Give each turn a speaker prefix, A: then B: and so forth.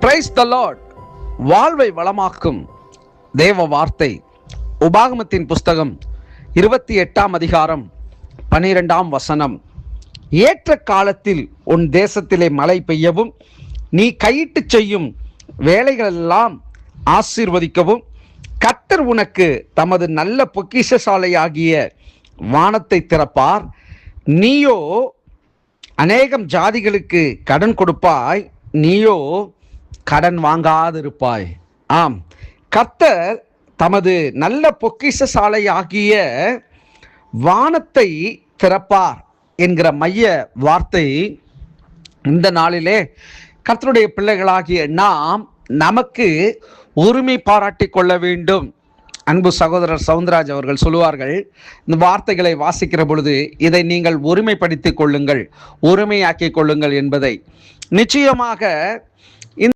A: Praise the Lord. வாழ்வை வளமாக்கும் தேவ வார்த்தை உபாகமத்தின் புஸ்தகம் 28ஆம் அதிகாரம் 12ஆம் வசனம். ஏற்ற காலத்தில் உன் தேசத்திலே மழை பெய்யவும், நீ கையிட்டு செய்யும் வேலைகளெல்லாம் ஆசீர்வதிக்கவும், கர்த்தர் உனக்கு தமது நல்ல பொக்கிஷசாலையாகிய வானத்தை திறப்பார். நீயோ அநேகம் ஜாதிகளுக்கு கடன் கொடுப்பாய், நீயோ கடன் வாங்காதிருப்பாய். ஆம், கர்த்தர் தமது நல்ல பொக்கிஷசாலையாகிய வானத்தை திறப்பார் என்கிற மைய வார்த்தை இந்த நாளிலே கர்த்தருடைய பிள்ளைகளாகிய நாம் நமக்கு உரிமை பாராட்டி கொள்ள வேண்டும். அன்பு சகோதரர் சவுந்தரராஜ் அவர்கள் சொல்லுவார்கள், இந்த வார்த்தைகளை வாசிக்கிற பொழுது இதை நீங்கள் உரிமைப்படுத்திக் கொள்ளுங்கள், உரிமையாக்கிக் கொள்ளுங்கள் என்பதை. நிச்சயமாக